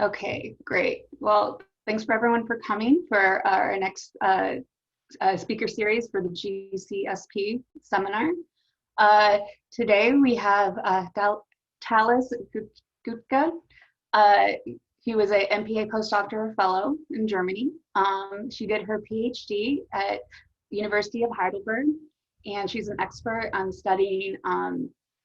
Okay, great. Well, thanks for everyone for coming for our next speaker series for the GCSP seminar. Today we have Thales Gutcke. He was a MPA postdoctoral fellow in Germany. She did her PhD at University of Heidelberg, and she's an expert on studying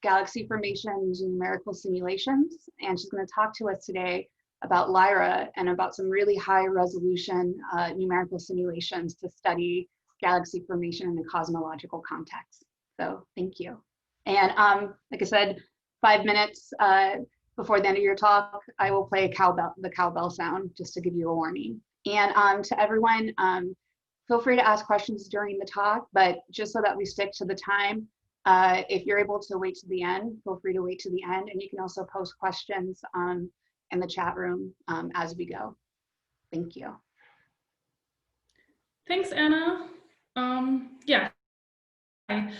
galaxy formation using numerical simulations. And she's going to talk to us today about LYRA and about some really high resolution numerical simulations to study galaxy formation in a cosmological context. So thank you. And like I said, 5 minutes before the end of your talk, I will play the cowbell sound just to give you a warning. And to everyone, feel free to ask questions during the talk, but just so that we stick to the time, if you're able to wait to the end, feel free to wait to the end, and you can also post questions in the chat room as we go. Thank you. Thanks, Anna. Yeah, hi.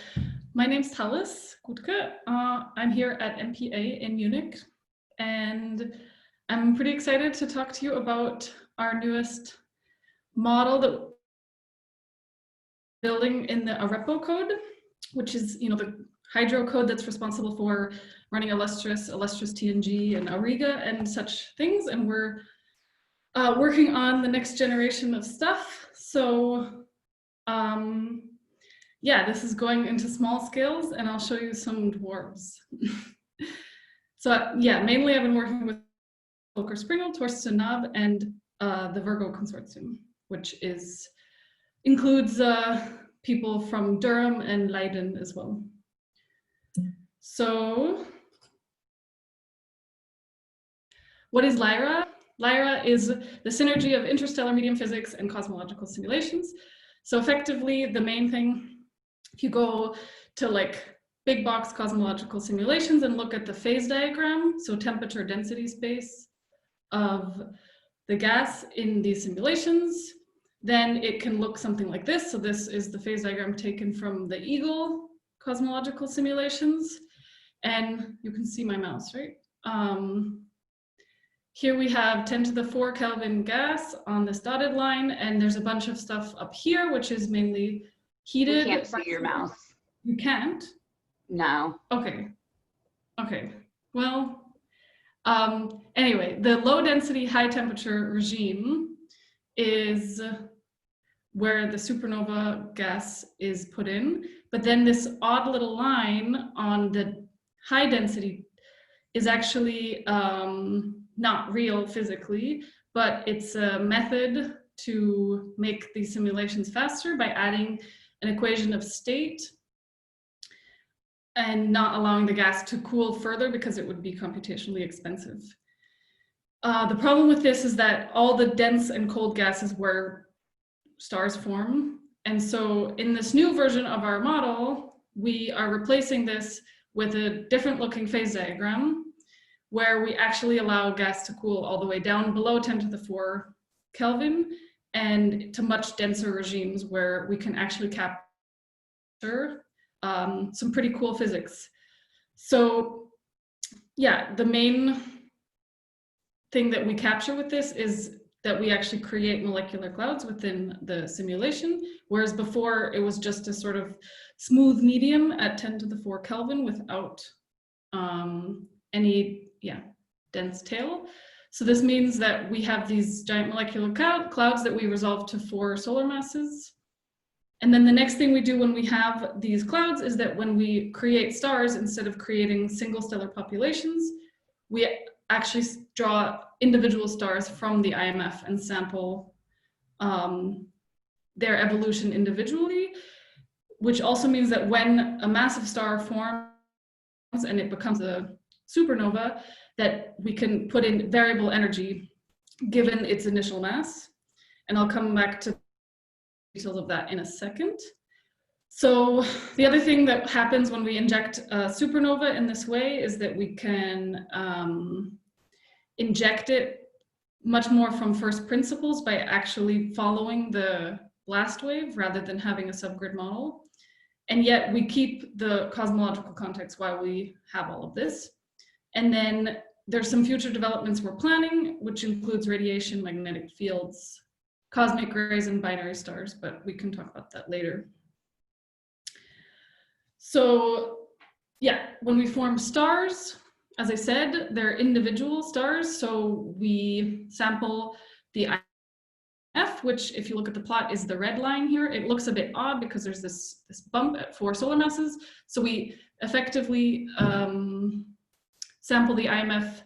My name's Thales Gutcke. I'm here at MPA in Munich, and I'm pretty excited to talk to you about our newest model that we're building in the Arepo code, which is, the hydro code that's responsible for running illustrious TNG and Auriga and such things. And we're working on the next generation of stuff. So yeah, this is going into small scales, and I'll show you some dwarves. So yeah, mainly I've been working with Volker Springel, Torsten Naab, and the Virgo Consortium, which includes people from Durham and Leiden as well. So what is LYRA? LYRA is the synergy of interstellar medium physics and cosmological simulations. So effectively, the main thing, if you go to like big box cosmological simulations and look at the phase diagram, so temperature density space of the gas in these simulations, then it can look something like this. So this is the phase diagram taken from the Eagle cosmological simulations. And you can see my mouse, right? Here we have 10 to the 4 Kelvin gas on this dotted line, and there's a bunch of stuff up here, which is mainly heated. We can't see your mouse. You can't? No. Okay. Okay. Well, anyway, the low density, high temperature regime is where the supernova gas is put in. But then this odd little line on the high density is actually not real physically, but it's a method to make these simulations faster by adding an equation of state and not allowing the gas to cool further because it would be computationally expensive. The problem with this is that all the dense and cold gases where stars form. And so in this new version of our model, we are replacing this with a different looking phase diagram where we actually allow gas to cool all the way down below 10 to the 4 Kelvin and to much denser regimes where we can actually capture some pretty cool physics. So yeah, the main thing that we capture with this is that we actually create molecular clouds within the simulation, whereas before it was just a sort of smooth medium at 10 to the 4 Kelvin without any dense tail. So this means that we have these giant molecular clouds that we resolve to 4 solar masses. And then the next thing we do when we have these clouds is that when we create stars, instead of creating single stellar populations, we actually draw individual stars from the IMF and sample their evolution individually, which also means that when a massive star forms and it becomes a supernova, that we can put in variable energy given its initial mass. And I'll come back to details of that in a second. So the other thing that happens when we inject a supernova in this way is that we can inject it much more from first principles by actually following the blast wave rather than having a subgrid model. And yet we keep the cosmological context while we have all of this. And then there's some future developments we're planning, which includes radiation, magnetic fields, cosmic rays, and binary stars, but we can talk about that later. So yeah, when we form stars, as I said, they're individual stars. So we sample the IMF, which if you look at the plot is the red line here. It looks a bit odd because there's this bump at 4 solar masses. So we effectively sample the IMF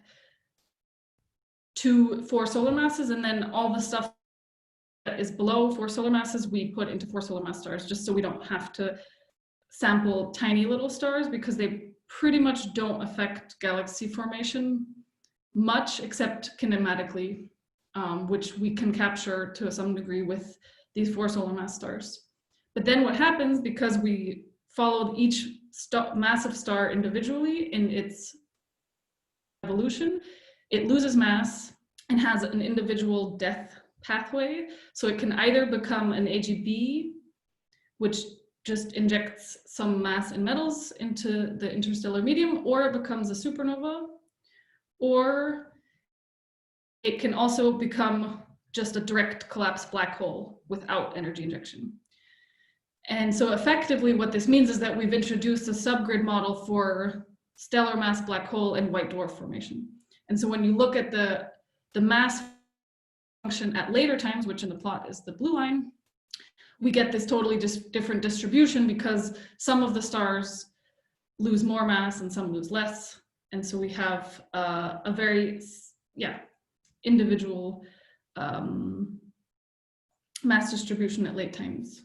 to 4 solar masses, and then all the stuff that is below 4 solar masses we put into 4 solar mass stars, just so we don't have to sample tiny little stars, because they pretty much don't affect galaxy formation much except kinematically, which we can capture to some degree with these 4 solar mass stars. But then what happens, because we followed each massive star individually in its evolution, it loses mass and has an individual death pathway. So it can either become an AGB, which just injects some mass and metals into the interstellar medium, or it becomes a supernova, or it can also become just a direct collapsed black hole without energy injection. And so effectively what this means is that we've introduced a subgrid model for stellar mass black hole and white dwarf formation. And so when you look at the mass function at later times, which in the plot is the blue line, we get this totally different distribution because some of the stars lose more mass and some lose less. And so we have a very, individual mass distribution at late times.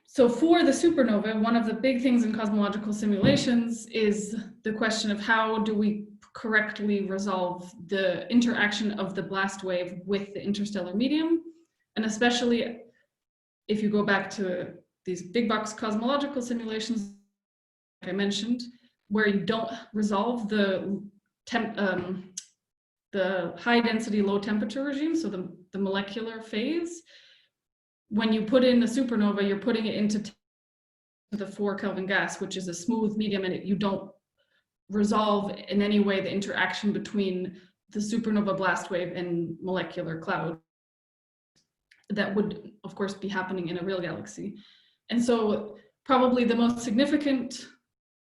So for the supernova, one of the big things in cosmological simulations is the question of how do we correctly resolve the interaction of the blast wave with the interstellar medium. And especially if you go back to these big box cosmological simulations, like I mentioned, where you don't resolve the high density, low temperature regime, so the molecular phase, when you put in the supernova, you're putting it into the 4 Kelvin gas, which is a smooth medium, and you don't resolve in any way the interaction between the supernova blast wave and molecular cloud that would, of course, be happening in a real galaxy. And so probably the most significant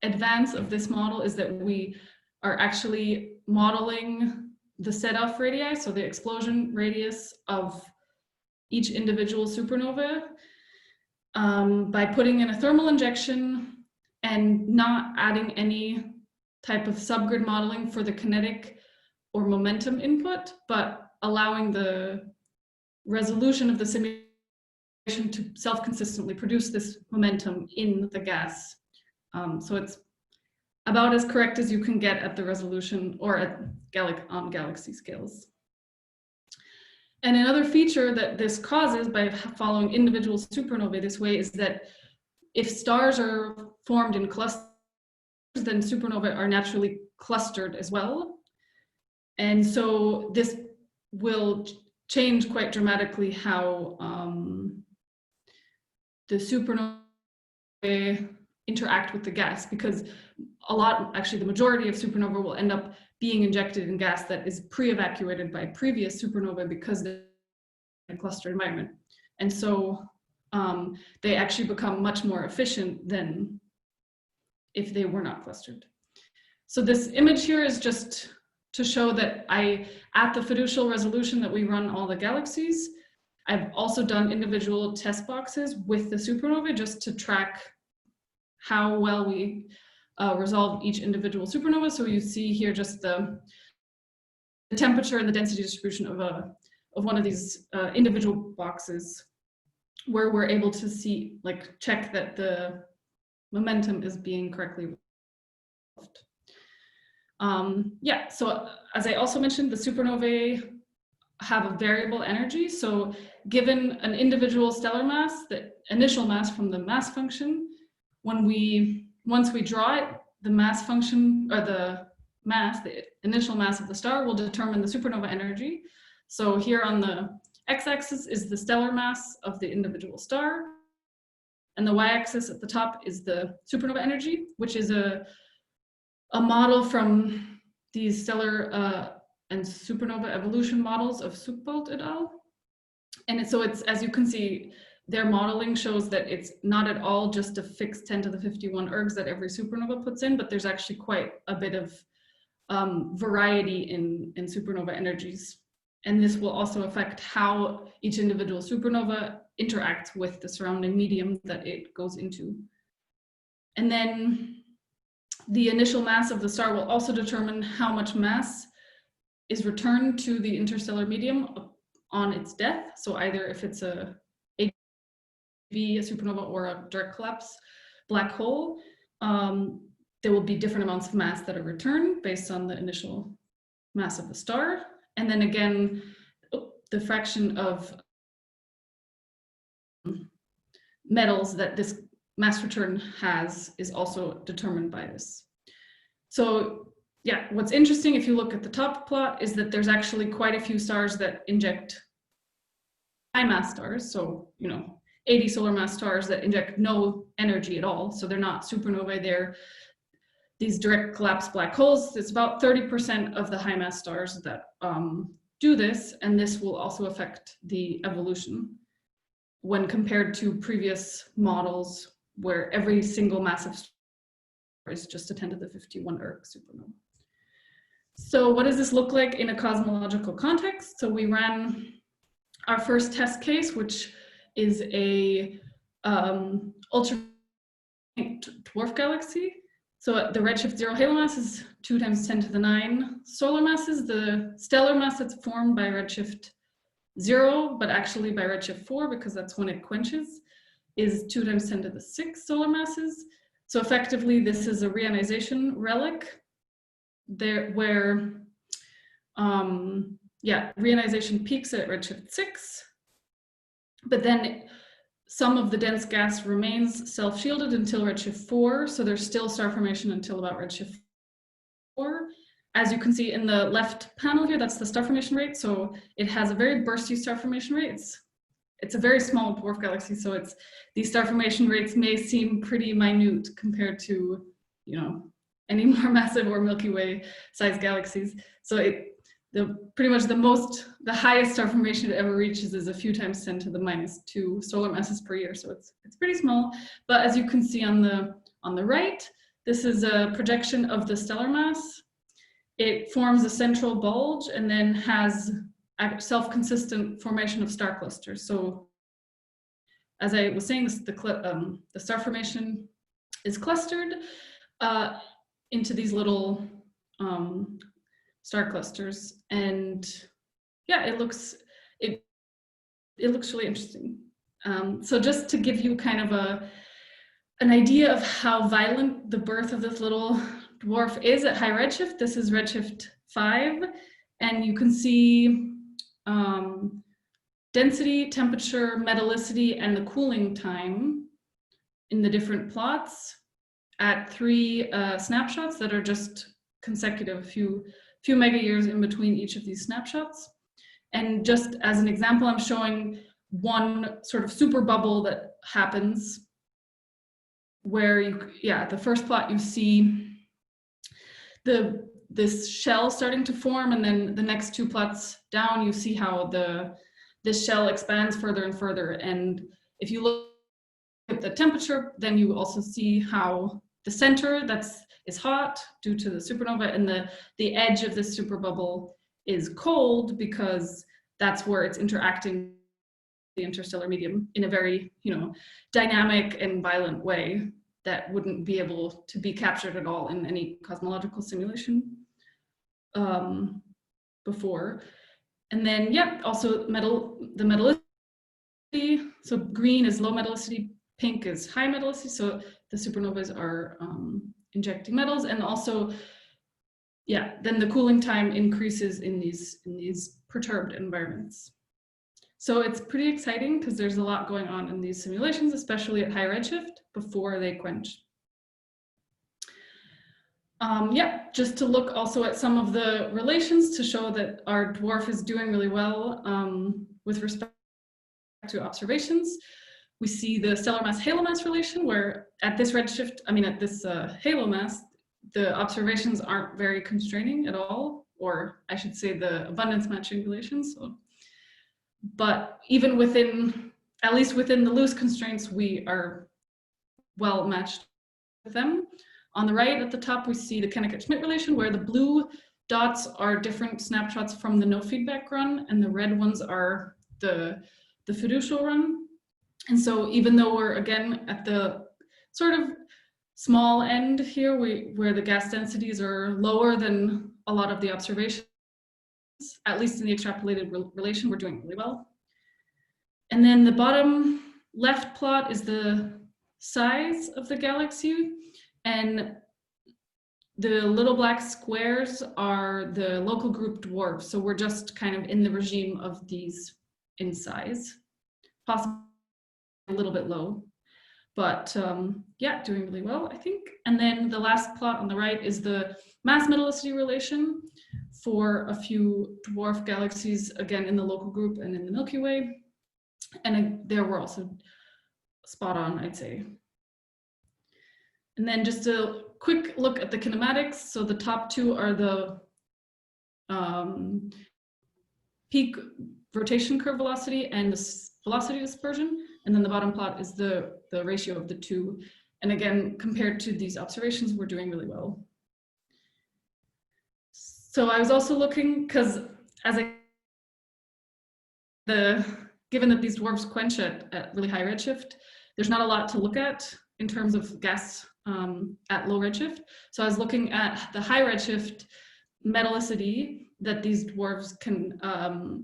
advance of this model is that we are actually modeling the set-off radii, so the explosion radius of each individual supernova, by putting in a thermal injection and not adding any type of subgrid modeling for the kinetic or momentum input, but allowing the resolution of the simulation to self-consistently produce this momentum in the gas. So it's about as correct as you can get at the resolution or at on galaxy scales. And another feature that this causes by following individual supernovae this way is that if stars are formed in clusters, then supernovae are naturally clustered as well. And so this will change quite dramatically how the supernovae interact with the gas, because actually the majority of supernova will end up being injected in gas that is pre-evacuated by previous supernova because they're in a cluster environment. And so they actually become much more efficient than if they were not clustered. So this image here is just to show that at the fiducial resolution that we run all the galaxies, I've also done individual test boxes with the supernova just to track how well we resolve each individual supernova. So you see here just the temperature and the density distribution of one of these individual boxes, where we're able to see, check that the momentum is being correctly resolved. So as I also mentioned, the supernovae have a variable energy. So given an individual stellar mass, the initial mass from the mass function, once we draw it, the mass function, or the initial mass of the star will determine the supernova energy. So here on the x-axis is the stellar mass of the individual star, and the y-axis at the top is the supernova energy, which is a a model from these stellar and supernova evolution models of Sukbold et al. And so it's, as you can see, their modeling shows that it's not at all just a fixed 10 to the 51 ergs that every supernova puts in, but there's actually quite a bit of variety in supernova energies. And this will also affect how each individual supernova interacts with the surrounding medium that it goes into. And then the initial mass of the star will also determine how much mass is returned to the interstellar medium on its death. So either if it's a supernova or a direct collapse black hole, there will be different amounts of mass that are returned based on the initial mass of the star. And then again, the fraction of metals that this mass return has is also determined by this. So yeah, what's interesting if you look at the top plot is that there's actually quite a few stars that inject high mass stars. So, 80 solar mass stars that inject no energy at all. So they're not supernovae, they're these direct collapse black holes. It's about 30% of the high mass stars that do this, and this will also affect the evolution when compared to previous models where every single massive star is just a 10 to the 51 erg supernova. So what does this look like in a cosmological context? So we ran our first test case, which is a ultra-dwarf galaxy. So the redshift 0 halo mass is 2 × 10⁹ solar masses. The stellar mass that's formed by redshift 0, but actually by redshift 4, because that's when it quenches, is 2 × 10⁶ solar masses. So effectively, this is a reionization relic there where, reionization peaks at redshift 6, but then some of the dense gas remains self-shielded until redshift 4, so there's still star formation until about redshift 4. As you can see in the left panel here, that's the star formation rate. So it has a very bursty star formation rate. It's a very small dwarf galaxy, so these star formation rates may seem pretty minute compared to, any more massive or Milky Way sized galaxies. So pretty much the highest star formation it ever reaches is a few times 10 to the -2 solar masses per year. So it's pretty small. But as you can see on the right, this is a projection of the stellar mass. It forms a central bulge and then has a self-consistent formation of star clusters. So as I was saying, the star formation is clustered into these little star clusters, and yeah, it looks really interesting. So just to give you kind of an idea of how violent the birth of this little dwarf is at high redshift, this is redshift 5, and you can see density, temperature, metallicity, and the cooling time in the different plots at 3 snapshots that are just consecutive, a few mega years in between each of these snapshots. And just as an example, I'm showing one sort of super bubble that happens where the first plot you see this shell starting to form, and then the next 2 plots down you see how this shell expands further and further. And if you look at the temperature, then you also see how the center is hot due to the supernova, and the edge of this super bubble is cold because that's where it's interacting with the interstellar medium in a very dynamic and violent way that wouldn't be able to be captured at all in any cosmological simulation before. And then also the metallicity. So green is low metallicity, pink is high metallicity. So the supernovas are injecting metals, and also then the cooling time increases in these perturbed environments. So it's pretty exciting because there's a lot going on in these simulations, especially at high redshift before they quench. Just to look also at some of the relations to show that our dwarf is doing really well with respect to observations. We see the stellar mass halo mass relation, where at this redshift, at this halo mass, the observations aren't very constraining at all, or I should say the abundance matching relations. So, but even within, at least within the loose constraints, we are well matched with them. On the right at the top, we see the Kennebec-Schmidt relation, where the blue dots are different snapshots from the no feedback run, and the red ones are the fiducial run. And so even though we're again at the sort of small end here, where the gas densities are lower than a lot of the observations, at least in the extrapolated relation, we're doing really well. And then the bottom left plot is the size of the galaxy, and the little black squares are the local group dwarfs. So we're just kind of in the regime of these in size, possibly a little bit low, but yeah, doing really well, I think. And then the last plot on the right is the mass metallicity relation for a few dwarf galaxies, again in the local group and in the Milky Way. And there we're also spot on, I'd say. And then just a quick look at the kinematics. So the top two are the peak rotation curve velocity and the velocity dispersion. And then the bottom plot is the ratio of the two. And again, compared to these observations, we're doing really well. So I was also looking, because as given that these dwarfs quench at really high redshift, there's not a lot to look at in terms of gas at low redshift. So I was looking at the high redshift metallicity that these dwarfs can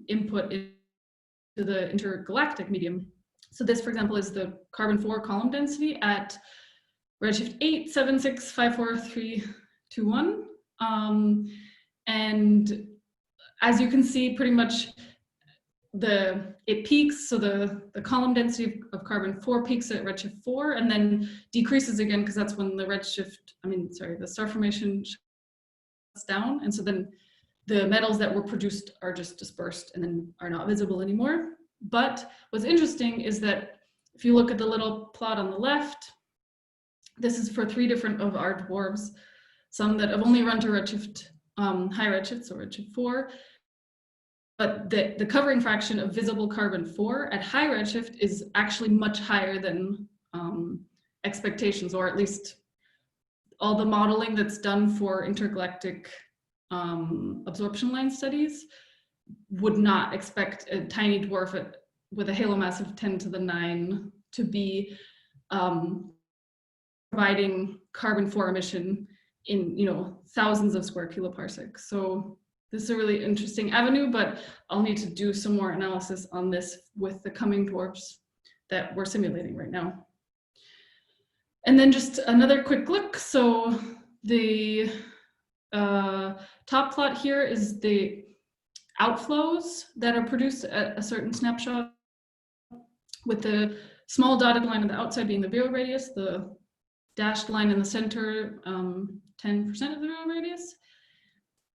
input into the intergalactic medium. So this, for example, is the carbon-4 column density at redshift 8, 7, 6, 5, 4, 3, 2, 1. And as you can see, pretty much it peaks, so the column density of carbon-4 peaks at redshift 4 and then decreases again, because that's when the star formation shuts down. And so then the metals that were produced are just dispersed and then are not visible anymore. But what's interesting is that if you look at the little plot on the left, this is for 3 different of our dwarves, some that have only run to redshift, high redshift, so redshift 4. But the covering fraction of visible carbon-4 at high redshift is actually much higher than expectations, or at least all the modeling that's done for intergalactic absorption line studies would not expect a tiny dwarf with a halo mass of 10 to the 9 to be providing carbon-4 emission in thousands of square kiloparsecs. So this is a really interesting avenue, but I'll need to do some more analysis on this with the coming dwarfs that we're simulating right now. And then just another quick look. So the top plot here is the outflows that are produced at a certain snapshot, with the small dotted line on the outside being the virial radius, the dashed line in the center, 10% of the virial radius.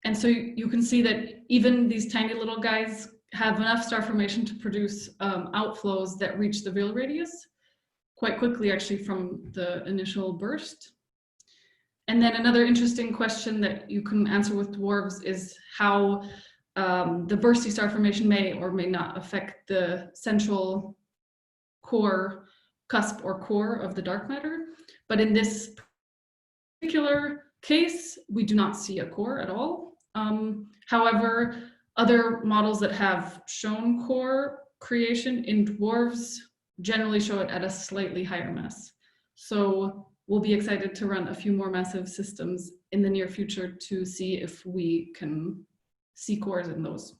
And so you can see that even these tiny little guys have enough star formation to produce outflows that reach the virial radius quite quickly, actually, from the initial burst. And then another interesting question that you can answer with dwarves is how the bursty star formation may or may not affect the central core, cusp or core of the dark matter. But in this particular case, we do not see a core at all. However, other models that have shown core creation in dwarves generally show it at a slightly higher mass. So we'll be excited to run a few more massive systems in the near future to see if we can see cores in those.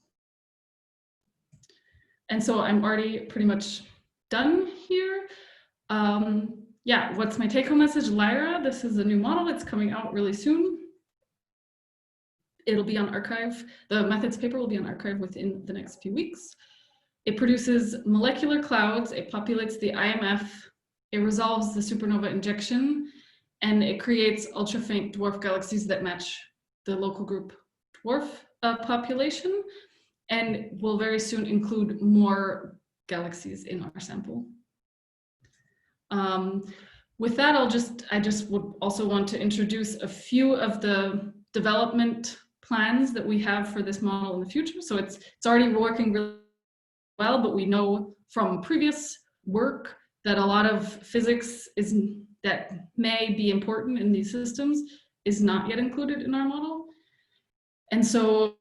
And so I'm already pretty much done here. Yeah, what's my take-home message? LYRA, this is a new model. It's coming out really soon. It'll be on archive. The methods paper will be on archive within the next few weeks. It produces molecular clouds. It populates the IMF. It resolves the supernova injection, and it creates ultra-faint dwarf galaxies that match the local group dwarf population, and will very soon include more galaxies in our sample. with that, I just would also want to introduce a few of the development plans that we have for this model in the future. So it's already working really well, but we know from previous work that a lot of physics that may be important in these systems is not yet included in our model. And so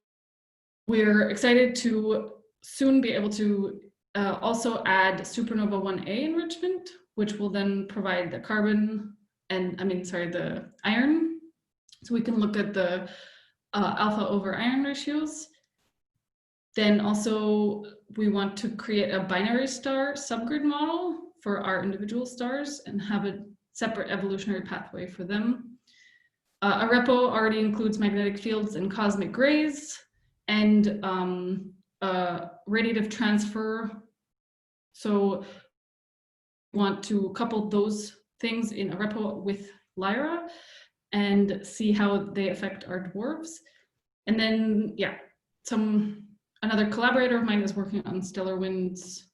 we're excited to soon be able to also add supernova 1A enrichment, which will then provide the carbon and, the iron. So we can look at the alpha over iron ratios. Then also we want to create a binary star subgrid model for our individual stars and have a separate evolutionary pathway for them. A repo already includes magnetic fields and cosmic rays and radiative transfer. So we want to couple those things in a repo with LYRA and see how they affect our dwarfs. And then, yeah, another collaborator of mine is working on stellar winds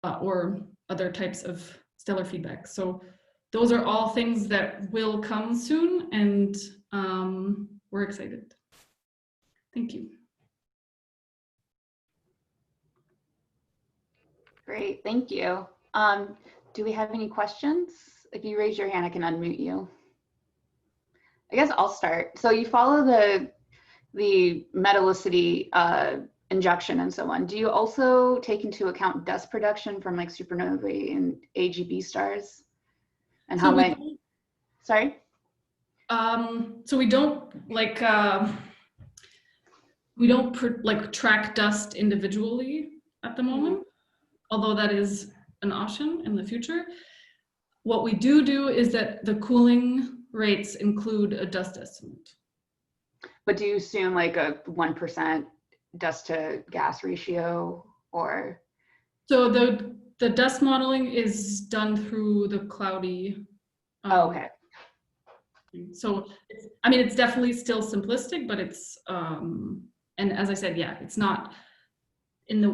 or other types of stellar feedback. So those are all things that will come soon, and we're excited. Thank you. Great, thank you. Do we have any questions? If you raise your hand, I can unmute you. I guess I'll start. So you follow the metallicity injection and so on. Do you also take into account dust production from like supernovae and AGB stars? And how many? Sorry? So we don't track dust individually at the moment, although that is an option in the future. What we do is that the cooling rates include a dust estimate. But do you assume like a 1% dust to gas ratio, or? So the dust modeling is done through the cloudy. Okay. So it's definitely still simplistic, but it's and as I said, yeah, it's not in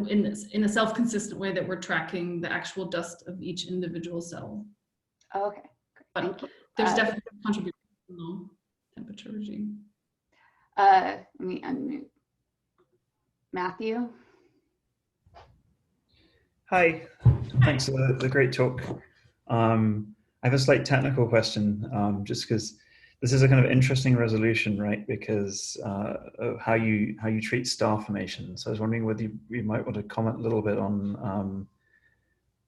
a self-consistent way that we're tracking the actual dust of each individual cell. Okay. But there's definitely a contribution to the temperature regime. Let me unmute. Matthew. Hi, thanks for the great talk. I have a slight technical question, just because this is a kind of interesting resolution, right? Because of how you treat star formation. So I was wondering whether you might want to comment a little bit on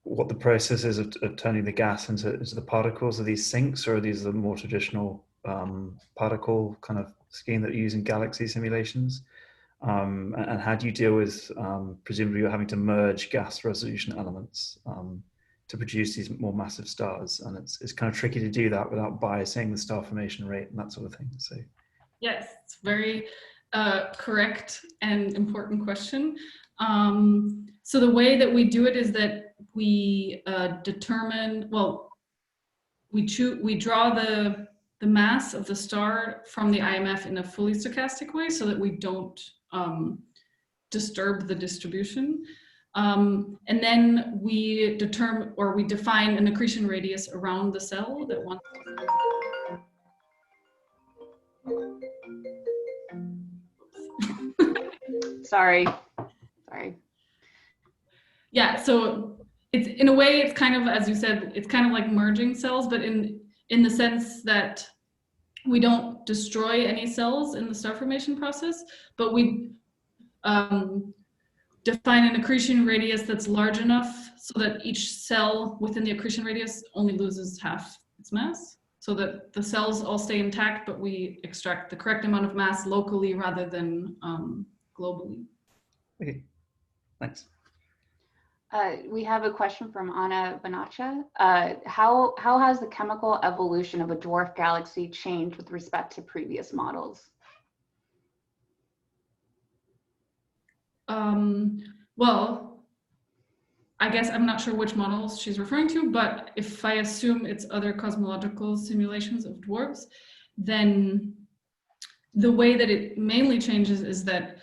what the process is of turning the gas into the particles. Are these sinks, or are these the more traditional particle kind of scheme that you use in galaxy simulations? And how do you deal with, presumably you're having to merge gas resolution elements to produce these more massive stars, and it's kind of tricky to do that without biasing the star formation rate and that sort of thing. So yes, it's very correct and important question. So the way that we do it is that we determine, well, we draw the mass of the star from the IMF in a fully stochastic way so that we don't disturb the distribution. And then we define an accretion radius around the cell that wants to. Sorry. Yeah, so it's, in a way, it's kind of, as you said, it's kind of like merging cells, but in the sense that we don't destroy any cells in the star formation process, but we define an accretion radius that's large enough so that each cell within the accretion radius only loses half its mass, so that the cells all stay intact, but we extract the correct amount of mass locally rather than globally. okay, thanks. We have a question from Anna Banacha. How has the chemical evolution of a dwarf galaxy changed with respect to previous models? Well, I guess I'm not sure which models she's referring to, but if I assume it's other cosmological simulations of dwarfs, then the way that it mainly changes is that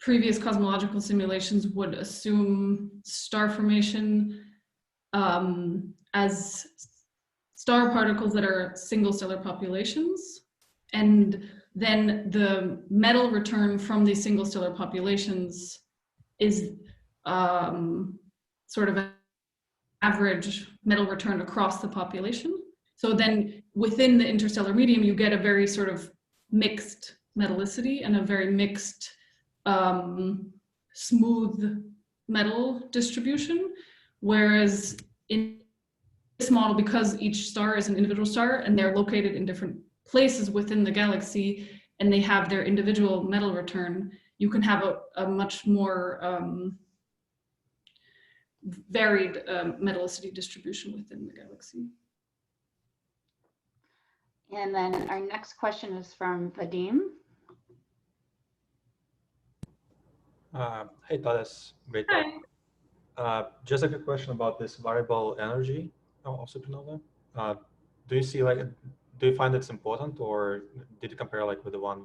previous cosmological simulations would assume star formation as star particles that are single stellar populations, and then the metal return from these single stellar populations is sort of an average metal return across the population. So then within the interstellar medium, you get a very sort of mixed metallicity and a very mixed smooth metal distribution. Whereas in this model, because each star is an individual star and they're located in different places within the galaxy and they have their individual metal return, you can have a much more varied metallicity distribution within the galaxy. And then our next question is from Vadim. Hey, Thales, great talk. Just a quick question about this variable energy of supernova. Do you find it's important, or did you compare like with the one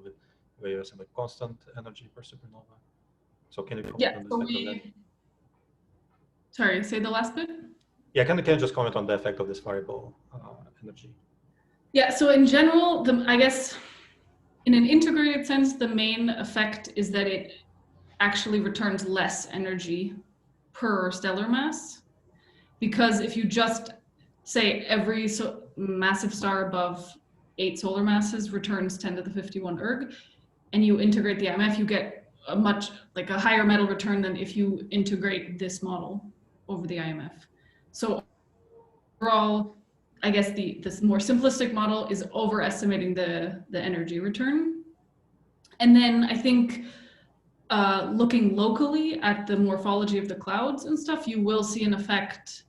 where you're saying like constant energy per supernova? So can you comment on the effect of that? Sorry, say the last bit? Yeah, can you just comment on the effect of this variable energy? Yeah, so in general, I guess in an integrated sense, the main effect is that it actually returns less energy per stellar mass. Because if you just say every massive star above 8 solar masses returns 10 to the 51 erg, and you integrate the IMF, you get a higher metal return than if you integrate this model over the IMF. So overall, I guess this more simplistic model is overestimating the energy return. And then I think looking locally at the morphology of the clouds and stuff, you will see an effect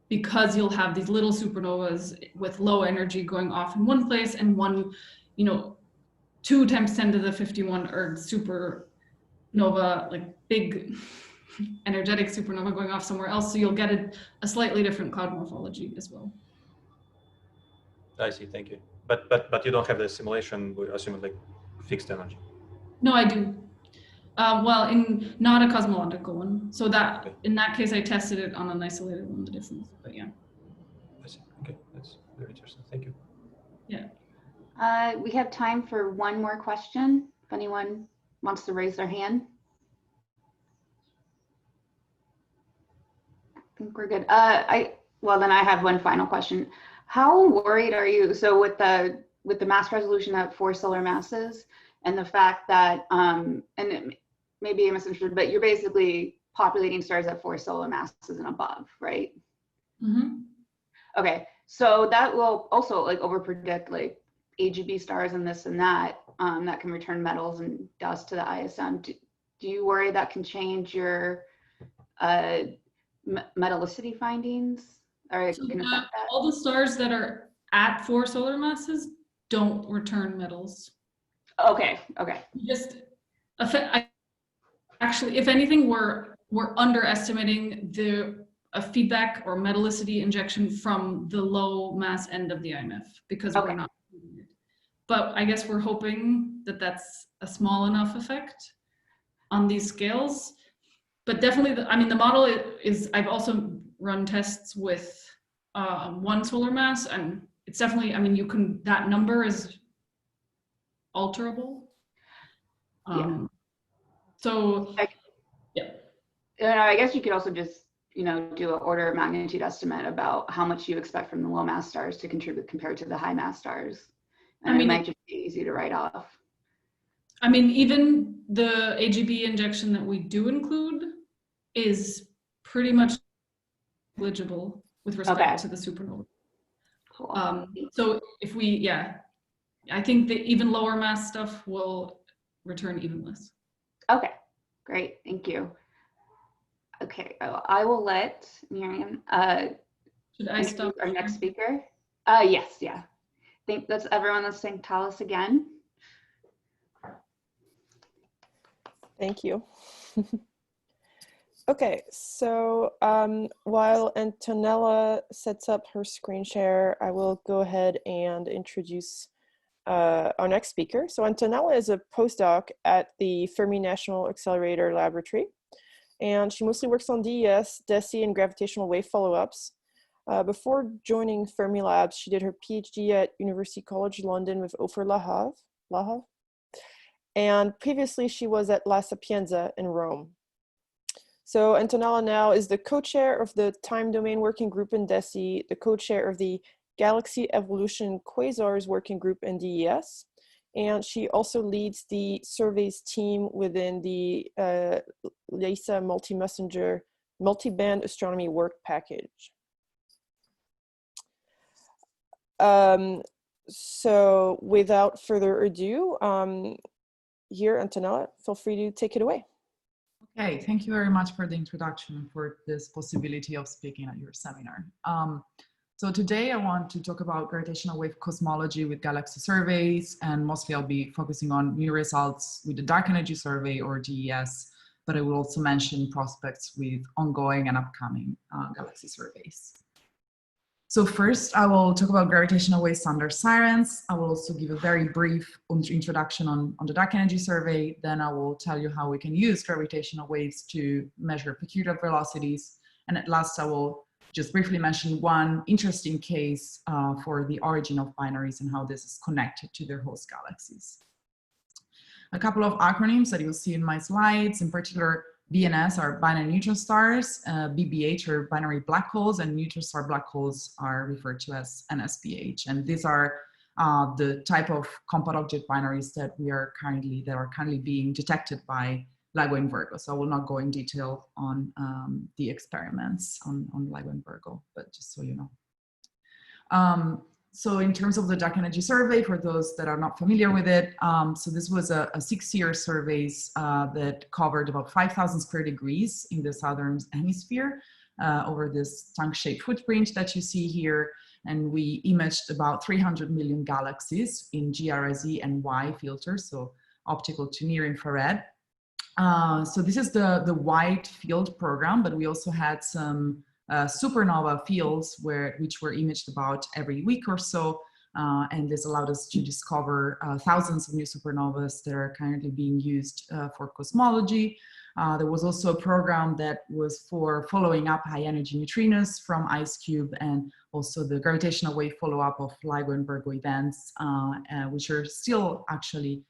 because you'll have these little supernovas with low energy going off in one place and one, 2 times 10 to the 51 erg supernova, like big energetic supernova going off somewhere else. So you'll get a slightly different cloud morphology as well. I see, thank you. But you don't have the simulation, we assume like fixed energy. No, I do. Well, not a cosmological one. So that in that case, I tested it on an isolated one, the difference. But yeah. I see. Okay, that's very interesting. Thank you. Yeah. We have time for one more question. If anyone wants to raise their hand. I think we're good. Well, then I have one final question. How worried are you? So with the mass resolution at 4 solar masses and the fact that, maybe I misunderstood, but you're basically populating stars at 4 solar masses and above, right? Mm-hmm. Okay, so that will also like overpredict like AGB stars and this and that, that can return metals and dust to the ISM. Do you worry that can change your metallicity findings? Or So can affect that? all the stars that are at 4 solar masses don't return metals. Okay. Actually, if anything, we're underestimating a feedback or metallicity injection from the low mass end of the IMF because we're not. But I guess we're hoping that that's a small enough effect on these scales. But definitely, the model is, I've also run tests with 1 solar mass, and it's definitely, that number is alterable. So, yeah. I guess you could also just, do an order of magnitude estimate about how much you expect from the low mass stars to contribute compared to the high mass stars. And it might just be easy to write off. Even the AGB injection that we do include is pretty much negligible with respect to the supernova. Cool. So if I think that even lower mass stuff will return even less. Okay, great, thank you. Okay, I will let Miriam Should I stop our next speaker. Yes, yeah. I think that's everyone. Let's thank Thales again. Thank you. Okay, so while Antonella sets up her screen share, I will go ahead and introduce our next speaker. So Antonella is a postdoc at the Fermi National Accelerator Laboratory, and she mostly works on DES, DESI, and gravitational wave follow-ups. Before joining Fermilab, she did her PhD at University College London with Ofer Lahav. And previously she was at La Sapienza in Rome. So Antonella now is the co-chair of the Time Domain Working Group in DESI, the co-chair of the Galaxy Evolution Quasars Working Group in DES, and she also leads the surveys team within the LYRA Multi-Messenger Multi-Band Astronomy Work Package. So without further ado, here, Antonella, feel free to take it away. Okay, thank you very much for the introduction and for this possibility of speaking at your seminar. So today I want to talk about gravitational wave cosmology with galaxy surveys, and mostly I'll be focusing on new results with the dark energy survey or DES, but I will also mention prospects with ongoing and upcoming galaxy surveys. So first, I will talk about gravitational wave standard Sirens. I will also give a very brief introduction on the dark energy survey. Then I will tell you how we can use gravitational waves to measure peculiar velocities. And at last, I will just briefly mention one interesting case for the origin of binaries and how this is connected to their host galaxies. A couple of acronyms that you'll see in my slides, in particular, BNS are binary neutron stars, BBH are binary black holes, and neutron star black holes are referred to as NSBH. And these are the type of compact object binaries that are currently being detected by LIGO and Virgo. So I will not go in detail on the experiments on LIGO and Virgo, but just so you know. So in terms of the dark energy survey, for those that are not familiar with it, so this was a 6-year surveys that covered about 5,000 square degrees in the southern hemisphere over this tank-shaped footprint that you see here. And we imaged about 300 million galaxies in GRSE and Y filters, so optical to near infrared. So this is the wide field program, but we also had some supernova fields which were imaged about every week or so, and this allowed us to discover thousands of new supernovas that are currently being used for cosmology. There was also a program that was for following up high energy neutrinos from IceCube, and also the gravitational wave follow-up of LIGO and Virgo events, which we're still actually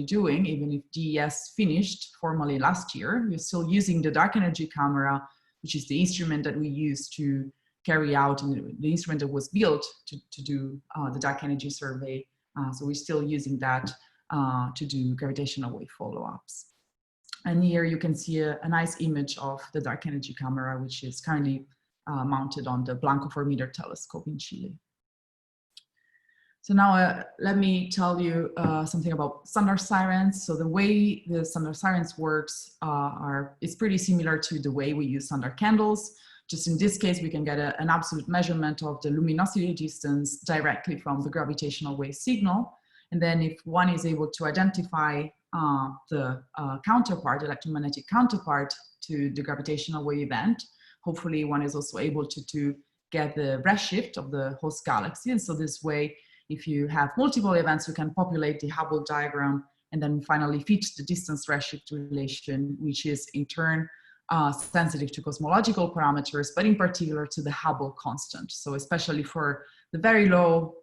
doing, even if DES finished formally last year. We're still using the dark energy camera, which is the instrument that we use to carry out, and the instrument that was built to do the dark energy survey. So we're still using that to do gravitational wave follow-ups. And here you can see a nice image of the dark energy camera, which is currently mounted on the Blanco 4-meter telescope in Chile. So now let me tell you something about standard Sirens. So the way the standard Sirens works is pretty similar to the way we use standard candles. Just in this case, we can get an absolute measurement of the luminosity distance directly from the gravitational wave signal. And then if one is able to identify the counterpart, electromagnetic counterpart to the gravitational wave event, hopefully one is also able to get the redshift of the host galaxy. And so this way, if you have multiple events, you can populate the Hubble diagram and then finally fit the distance redshift relation, which is in turn sensitive to cosmological parameters, but in particular to the Hubble constant. So especially for the very low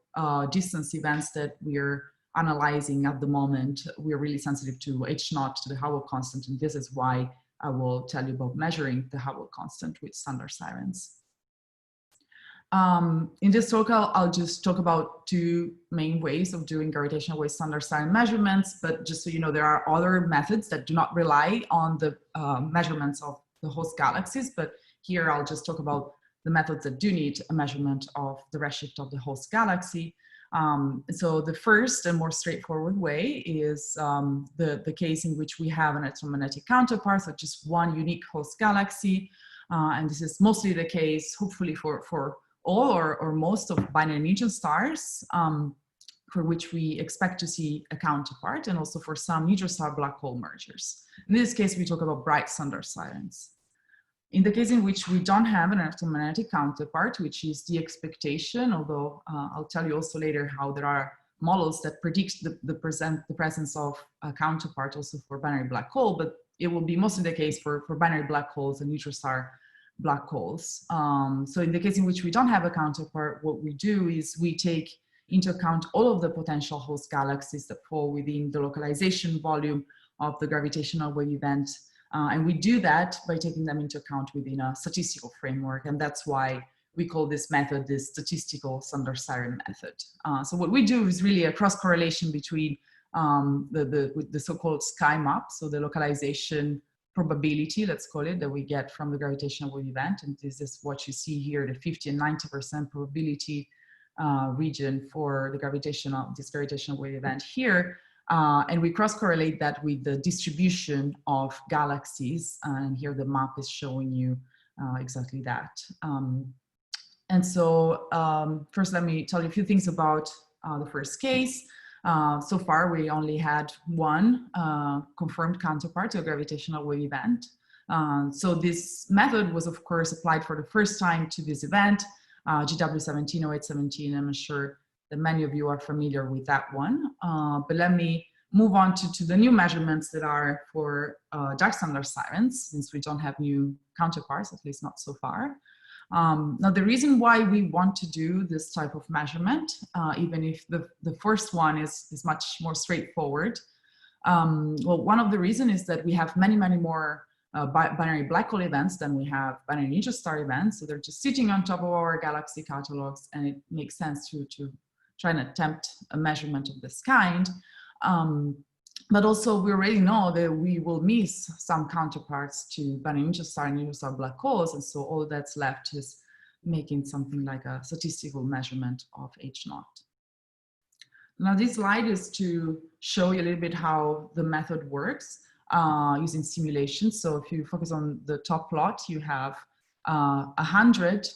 distance events that we're analyzing at the moment, we're really sensitive to H0, to the Hubble constant, and this is why I will tell you about measuring the Hubble constant with standard Sirens. In this talk, I'll just talk about two main ways of doing gravitational wave standard Siren measurements, but just so you know, there are other methods that do not rely on the measurements of the host galaxies, but here I'll just talk about the methods that do need a measurement of the redshift of the host galaxy. So the first and more straightforward way is the case in which we have an electromagnetic counterpart, so just one unique host galaxy, and this is mostly the case, hopefully for all or most of binary neutron stars, for which we expect to see a counterpart, and also for some neutron star black hole mergers. In this case, we talk about bright standard Sirens. In the case in which we don't have an electromagnetic counterpart, which is the expectation, although I'll tell you also later how there are models that predict the presence of a counterpart also for binary black hole, but it will be mostly the case for binary black holes and neutron star black holes. So in the case in which we don't have a counterpart, what we do is we take into account all of the potential host galaxies that fall within the localization volume of the gravitational wave event. And we do that by taking them into account within a statistical framework. And that's why we call this method the statistical Sanders-Siren method. So what we do is really a cross correlation between the so-called sky map, so the localization probability, let's call it, that we get from the gravitational wave event. And this is what you see here, the 50 and 90% probability region for the this gravitational wave event here. And we cross-correlate that with the distribution of galaxies. And here the map is showing you exactly that. And so first, let me tell you a few things about the first case. So far, we only had one confirmed counterpart to a gravitational wave event. So this method was, of course, applied for the first time to this event, GW17, 0817. I'm sure that many of you are familiar with that one. But let me move on to the new measurements that are for dark Sanders-Sirens, since we don't have new counterparts, at least not so far. Now, the reason why we want to do this type of measurement, even if the first one is much more straightforward, well, one of the reasons is that we have many more binary black hole events than we have binary neutron star events. So they're just sitting on top of our galaxy catalogs, and it makes sense to try and attempt a measurement of this kind. But also we already know that we will miss some counterparts to binary neutron star and neutron star black holes. And so all that's left is making something like a statistical measurement of H0. Now this slide is to show you a little bit how the method works using simulations. So if you focus on the top plot, you have 100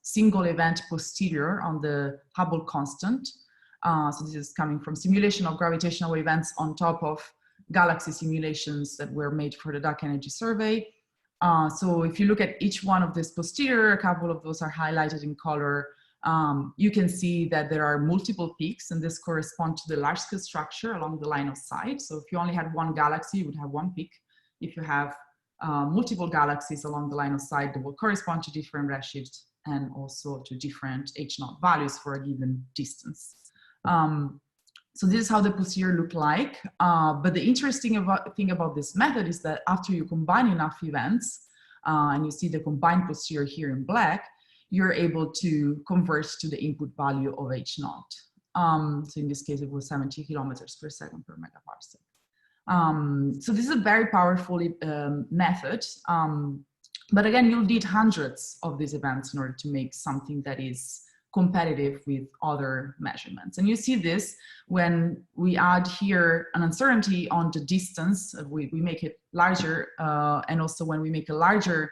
single event posterior on the Hubble constant. So this is coming from simulation of gravitational wave events on top of galaxy simulations that were made for the dark energy survey. So if you look at each one of these posterior, a couple of those are highlighted in color. You can see that there are multiple peaks, and this corresponds to the large scale structure along the line of sight. So if you only had one galaxy, you would have one peak. If you have multiple galaxies along the line of sight, that will correspond to different redshifts and also to different H0 values for a given distance. So this is how the posterior look like. But the interesting thing about this method is that after you combine enough events, and you see the combined posterior here in black, you're able to convert to the input value of H0. So in this case, it was 70 kilometers per second per megaparsec. So this is a very powerful method. But again, you'll need hundreds of these events in order to make something that is competitive with other measurements. And you see this when we add here an uncertainty on the distance, we make it larger, and also when we make a larger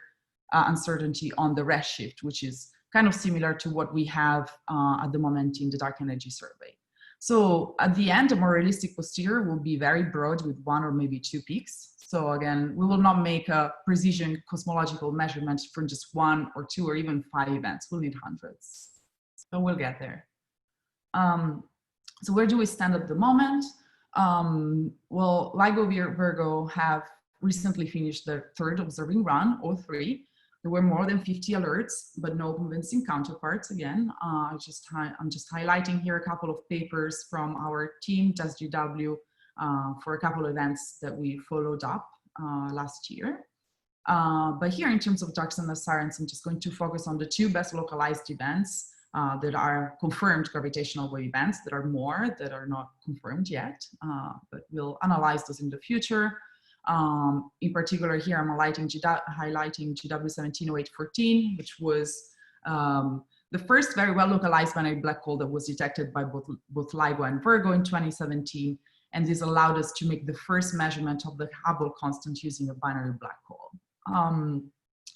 uncertainty on the redshift, which is kind of similar to what we have at the moment in the dark energy survey. So at the end, a more realistic posterior will be very broad with one or maybe two peaks. So again, we will not make a precision cosmological measurement for just one or two or even 5 events. We'll need hundreds. So we'll get there. So where do we stand at the moment? Well, LIGO Virgo have recently finished their 3rd observing run, 03. There were more than 50 alerts, but no convincing counterparts again. I'm just highlighting here a couple of papers from our team, JustGW, for a couple of events that we followed up last year. But here in terms of dark Sanders-Sirens, I'm just going to focus on the 2 best localized events that are confirmed gravitational wave events. There are more that are not confirmed yet, but we'll analyze those in the future. In particular, here I'm highlighting GW17-0814, which was the first very well localized binary black hole that was detected by both LIGO and Virgo in 2017. And this allowed us to make the first measurement of the Hubble constant using a binary black hole.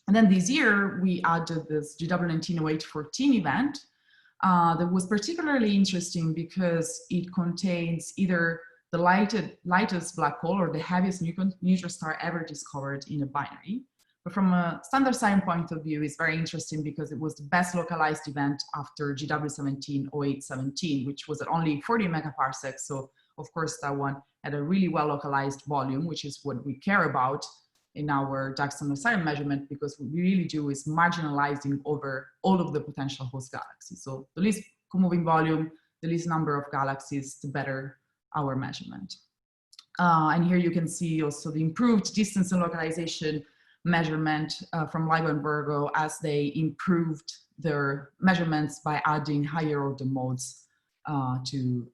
And then this year, we added this GW19-0814 event that was particularly interesting because it contains either the lightest black hole or the heaviest neutron star ever discovered in a binary. But from a Sanders-Siren point of view, it's very interesting because it was the best localized event after GW17-0817, which was at only 40 megaparsecs. So of course, that one had a really well localized volume, which is what we care about in our Jackson Siren measurement, because what we really do is marginalizing over all of the potential host galaxies. So the least co-moving volume, the least number of galaxies, the better our measurement. And here you can see also the improved distance and localization measurement from LIGO and Virgo as they improved their measurements by adding higher order modes to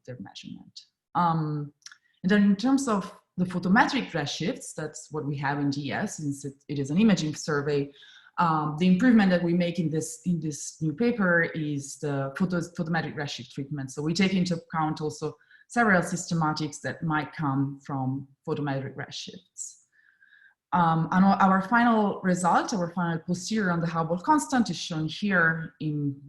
their measurement. And then in terms of the photometric redshifts, that's what we have in GS, since it is an imaging survey. The improvement that we make in this new paper is the photometric redshift treatment. So we take into account also several systematics that might come from photometric redshifts. And our final result, our final posterior on the Hubble constant, is shown here in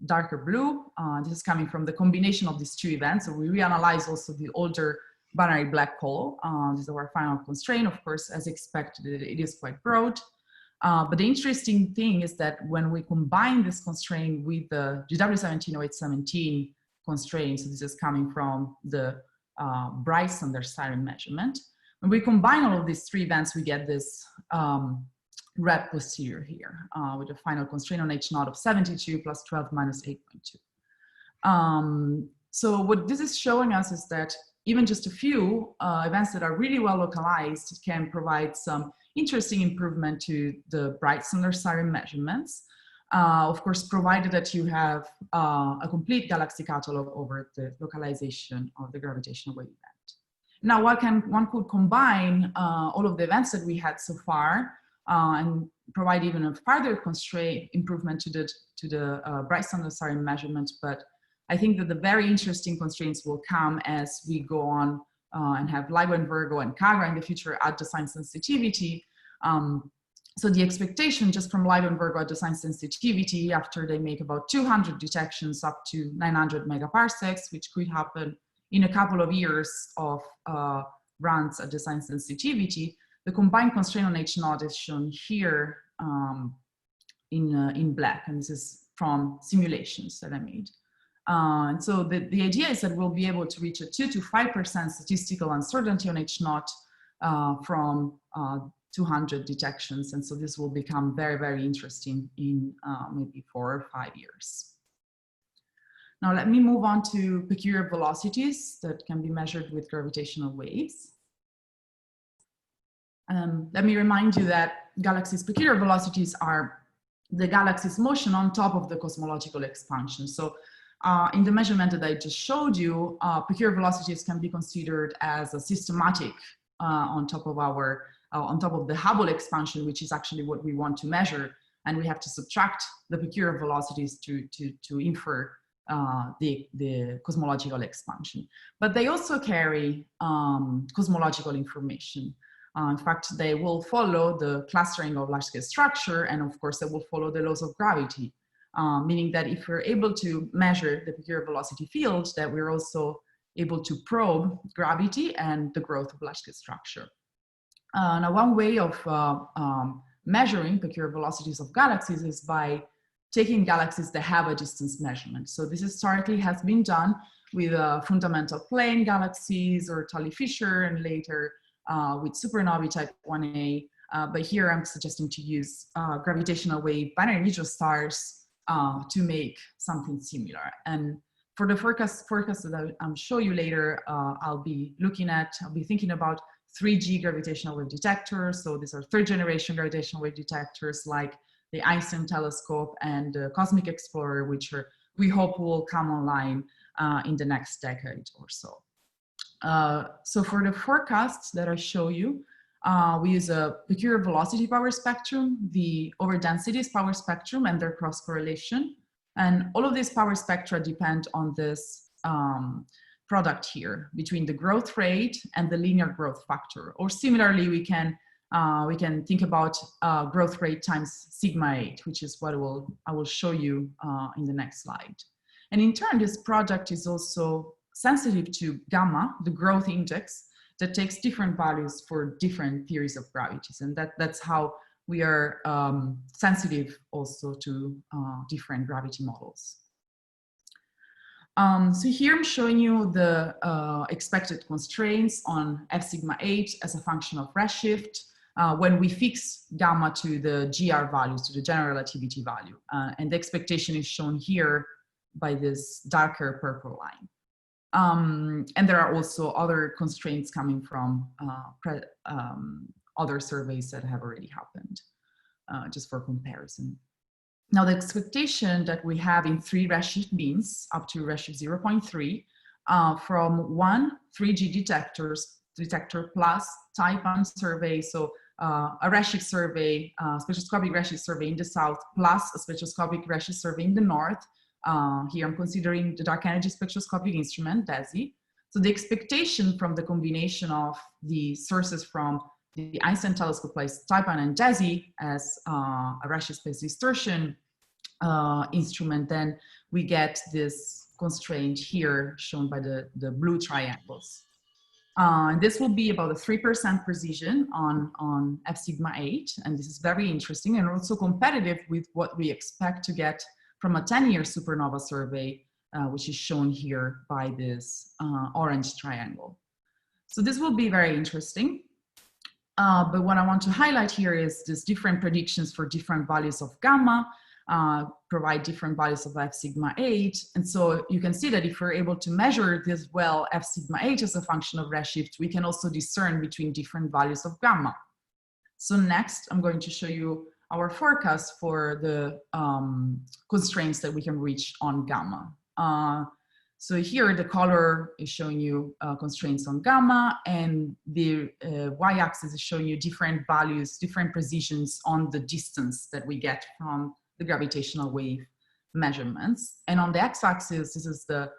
darker blue. This is coming from the combination of these two events. So we reanalyze also the older binary black hole. This is our final constraint. Of course, as expected, it is quite broad. But the interesting thing is that when we combine this constraint with the GW170817 constraint, so this is coming from the Bryson their Siren measurement, when we combine all of these three events, we get this red posterior here with a final constraint on H0 of 72 plus 12 minus 8.2. So what this is showing us is that even just a few events that are really well localized can provide some interesting improvement to the Bryson Siren measurements. Of course, provided that you have a complete galaxy catalog over the localization of the gravitational wave event. Now, one could combine all of the events that we had so far and provide even a further constraint improvement to the Bryson Siren measurement. But I think that the very interesting constraints will come as we go on and have LIGO and Virgo and Kagra in the future at design sensitivity. So the expectation just from LIGO and Virgo at design sensitivity after they make about 200 detections up to 900 megaparsecs, which could happen in a couple of years of runs at design sensitivity. The combined constraint on H0 is shown here in black, and this is from simulations that I made. And so the idea is that we'll be able to reach a 2 to 5% statistical uncertainty on H0 from 200 detections. And so this will become very, very interesting in maybe 4 or 5 years. Now let me move on to peculiar velocities that can be measured with gravitational waves. Let me remind you that galaxies' peculiar velocities are the galaxy's motion on top of the cosmological expansion. So in the measurement that I just showed you, peculiar velocities can be considered as a systematic on top of the Hubble expansion, which is actually what we want to measure. And we have to subtract the peculiar velocities to infer the cosmological expansion. But they also carry cosmological information. In fact, they will follow the clustering of large-scale structure, and of course, they will follow the laws of gravity, meaning that if we're able to measure the peculiar velocity field, that we're also able to probe gravity and the growth of large-scale structure. Now, one way of measuring peculiar velocities of galaxies is by taking galaxies that have a distance measurement. So this historically has been done with fundamental plane galaxies or Tully-Fisher, and later with supernovae type 1a. But here I'm suggesting to use gravitational wave binary neutral stars to make something similar. And for the forecast that I'll show you later, I'll be thinking about 3G gravitational wave detectors. So these are third generation gravitational wave detectors like the Einstein telescope and the Cosmic Explorer, which we hope will come online in the next decade or so. So for the forecasts that I show you, we use a peculiar velocity power spectrum, the overdensities power spectrum, and their cross correlation. And all of these power spectra depend on this product here between the growth rate and the linear growth factor. Or similarly, we can think about growth rate times sigma 8, which is what I will show you in the next slide. And in turn, this product is also sensitive to gamma, the growth index, that takes different values for different theories of gravities. And that's how we are sensitive also to different gravity models. So here I'm showing you the expected constraints on F sigma 8 as a function of redshift. when we fix gamma to the GR values, to the general relativity value. And the expectation is shown here by this darker purple line. And there are also other constraints coming from other surveys that have already happened, just for comparison. Now, the expectation that we have in 3 redshift beams up to redshift 0.3 from 1 3G detector plus type 1 survey, so a redshift survey, spectroscopic redshift survey in the south, plus a spectroscopic redshift survey in the north. Here I'm considering the dark energy spectroscopic instrument, DESI. So the expectation from the combination of the sources from the Einstein telescope plus type 1 and DESI as a redshift space distortion instrument, then we get this constraint here shown by the blue triangles. This will be about a 3% precision on F sigma 8, and this is very interesting and also competitive with what we expect to get from a 10-year supernova survey, which is shown here by this orange triangle. So this will be very interesting. But what I want to highlight here is these different predictions for different values of gamma, provide different values of F sigma 8. And so you can see that if we're able to measure this well, F sigma 8 as a function of redshift, we can also discern between different values of gamma. So next, I'm going to show you our forecast for the constraints that we can reach on gamma. So here the color is showing you constraints on gamma, and the y-axis is showing you different values, different precisions on the distance that we get from the gravitational wave measurements. And on the x-axis, this is the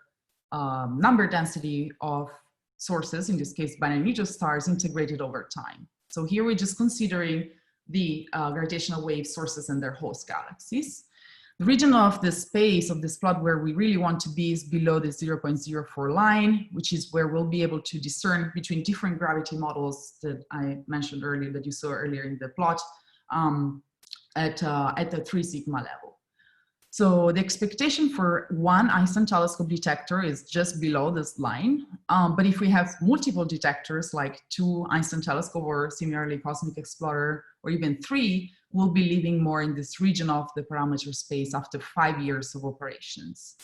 number density of sources, in this case binary neutron stars, integrated over time. So here we're just considering the gravitational wave sources and their host galaxies. The region of the space of this plot where we really want to be is below the 0.04 line, which is where we'll be able to discern between different gravity models that I mentioned earlier, that you saw earlier in the plot, at the 3 sigma level. So the expectation for one Einstein telescope detector is just below this line. But if we have multiple detectors, like 2 Einstein telescope or similarly Cosmic Explorer, or even 3, we'll be living more in this region of the parameter space after 5 years of operations.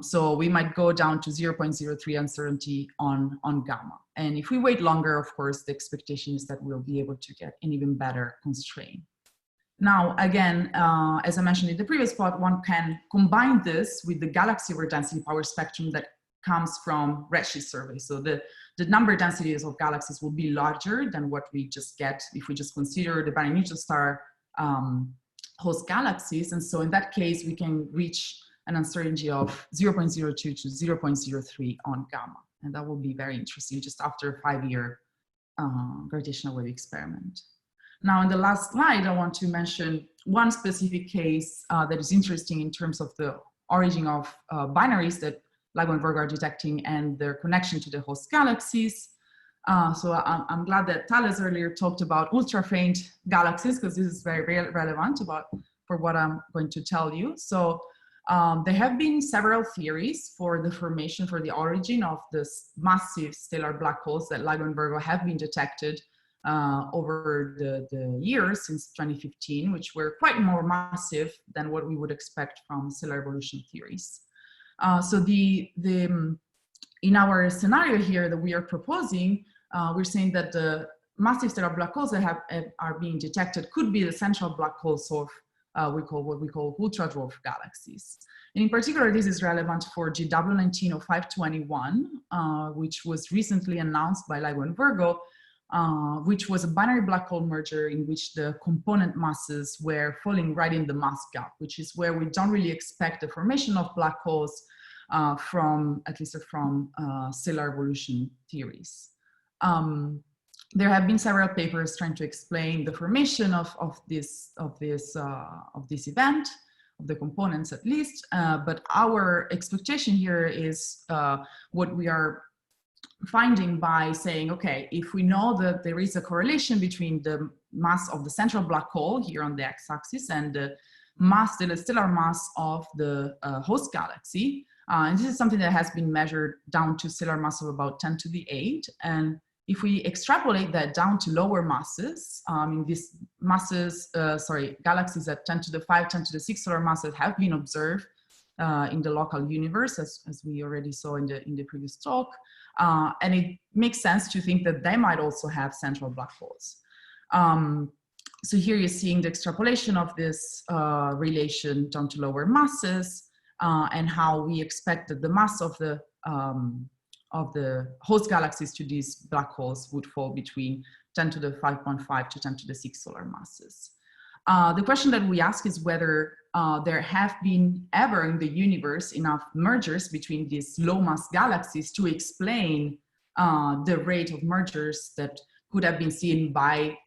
So we might go down to 0.03 uncertainty on gamma. And if we wait longer, of course, the expectation is that we'll be able to get an even better constraint. Now, again, as I mentioned in the previous plot, one can combine this with the galaxy over density power spectrum that comes from redshift surveys. So the number densities of galaxies will be larger than what we just get if we just consider the binary neutron star host galaxies. And so in that case, we can reach an uncertainty of 0.02 to 0.03 on gamma. And that will be very interesting just after a 5-year gravitational wave experiment. Now, in the last slide, I want to mention one specific case that is interesting in terms of the origin of binaries that LIGO and Virgo are detecting and their connection to the host galaxies. So I'm glad that Thales earlier talked about ultra-faint galaxies, because this is very relevant for what I'm going to tell you. So there have been several theories for the formation, for the origin of this massive stellar black holes that LIGO and Virgo have been detected over the years since 2015, which were quite more massive than what we would expect from stellar evolution theories. So in our scenario here that we are proposing, we're saying that the massive stellar black holes that are being detected could be the central black holes of what we call ultra-dwarf galaxies. And in particular, this is relevant for GW190521, which was recently announced by LIGO and Virgo, which was a binary black hole merger in which the component masses were falling right in the mass gap, which is where we don't really expect the formation of black holes at least from stellar evolution theories. There have been several papers trying to explain the formation of this event, of the components at least, but our expectation here is what we are finding by saying, okay, if we know that there is a correlation between the mass of the central black hole here on the x-axis and the stellar mass of the host galaxy, and this is something that has been measured down to stellar mass of about 10 to the 8, and if we extrapolate that down to lower masses, these masses, galaxies at 10 to the 5, 10 to the 6 solar masses have been observed in the local universe, as we already saw in the previous talk. And it makes sense to think that they might also have central black holes. So here you're seeing the extrapolation of this relation down to lower masses and how we expect that the mass of the host galaxies to these black holes would fall between 10 to the 5.5 to 10 to the 6 solar masses. The question that we ask is whether there have been ever in the universe enough mergers between these low mass galaxies to explain the rate of mergers that could have been seen by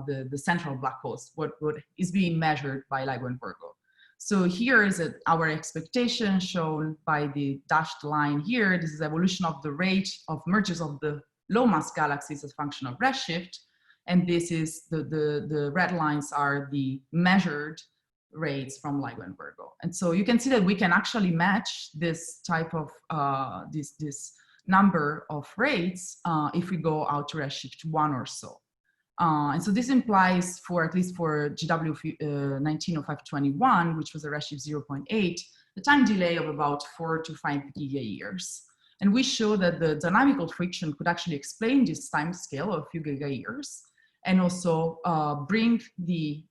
the central black holes, what is being measured by LIGO and Virgo. So here is our expectation shown by the dashed line here. This is evolution of the rate of mergers of the low mass galaxies as a function of redshift. And this is the red lines are the measured rates from LIGO and Virgo. And so you can see that we can actually match this type of, this number of rates if we go out to redshift 1 or so. And so this implies for, at least for GW 190521, which was a redshift 0.8, the time delay of about 4 to 5 giga-years. And we show that the dynamical friction could actually explain this time scale of a few giga-years and also bring the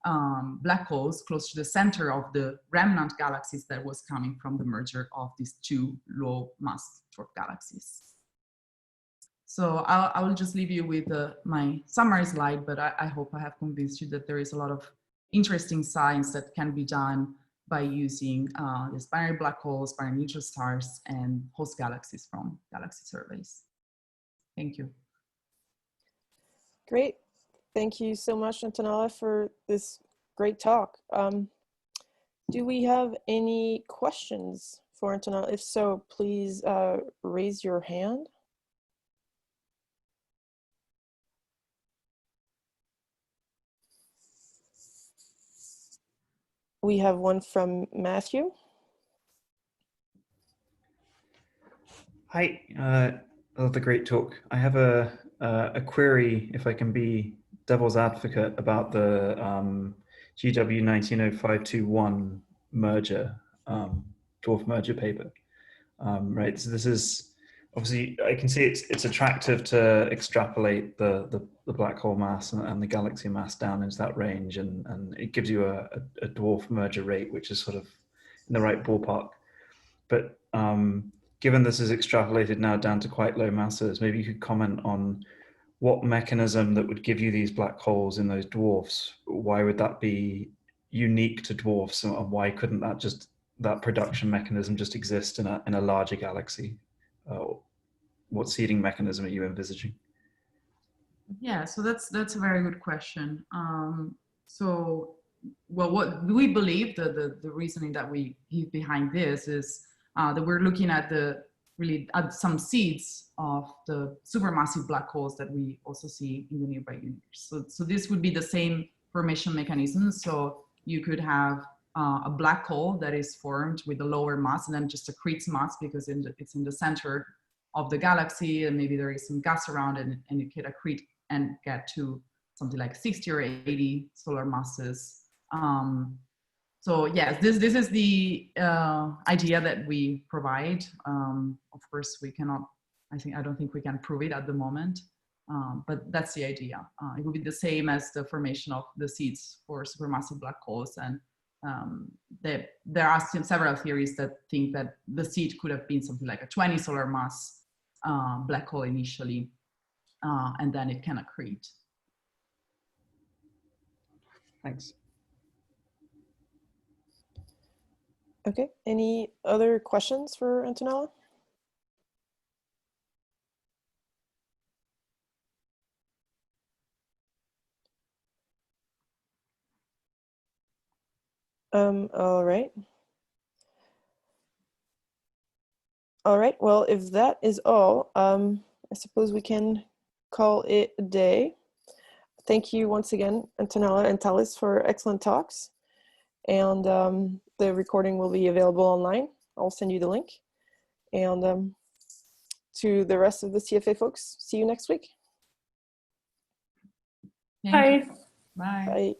black holes close to the center of the remnant galaxies that was coming from the merger of these two low mass dwarf galaxies. So I will just leave you with my summary slide, but I hope I have convinced you that there is a lot of interesting science that can be done by using these binary black holes, binary neutral stars, and host galaxies from galaxy surveys. Thank you. Great. Thank you so much, Antonella, for this great talk. Do we have any questions for Antonella? If so, please raise your hand. We have one from Matthew. Hi, I love the great talk. I have a query, if I can be devil's advocate, about the GW 190521 merger, dwarf merger paper. Right, so this is obviously, I can see it's attractive to extrapolate the black hole mass and the galaxy mass down into that range, and it gives you a dwarf merger rate, which is sort of in the right ballpark. But given this is extrapolated now down to quite low masses, maybe you could comment on what mechanism that would give you these black holes in those dwarfs. Why would that be unique to dwarfs, and why couldn't that production mechanism just exist in a larger galaxy? What seeding mechanism are you envisaging? Yeah, so that's a very good question. So, well, what we believe, the reasoning that we give behind this is that we're looking at at some seeds of the supermassive black holes that we also see in the nearby universe. So this would be the same formation mechanism. So you could have a black hole that is formed with a lower mass and then just accretes mass because it's in the center of the galaxy, and maybe there is some gas around it, and it could accrete and get to something like 60 or 80 solar masses. So yes, this is the idea that we provide. Of course, we cannot, I don't think we can prove it at the moment, but that's the idea. It would be the same as the formation of the seeds for supermassive black holes, and there are several theories that think that the seed could have been something like a 20 solar mass black hole initially, and then it can accrete. Thanks. Okay, any other questions for Antonella? All right. All right, well, if that is all, I suppose we can call it a day. Thank you once again, Antonella and Thales, for excellent talks. And the recording will be available online. I'll send you the link. And to the rest of the CFA folks, see you next week. Thank you. Bye. Bye.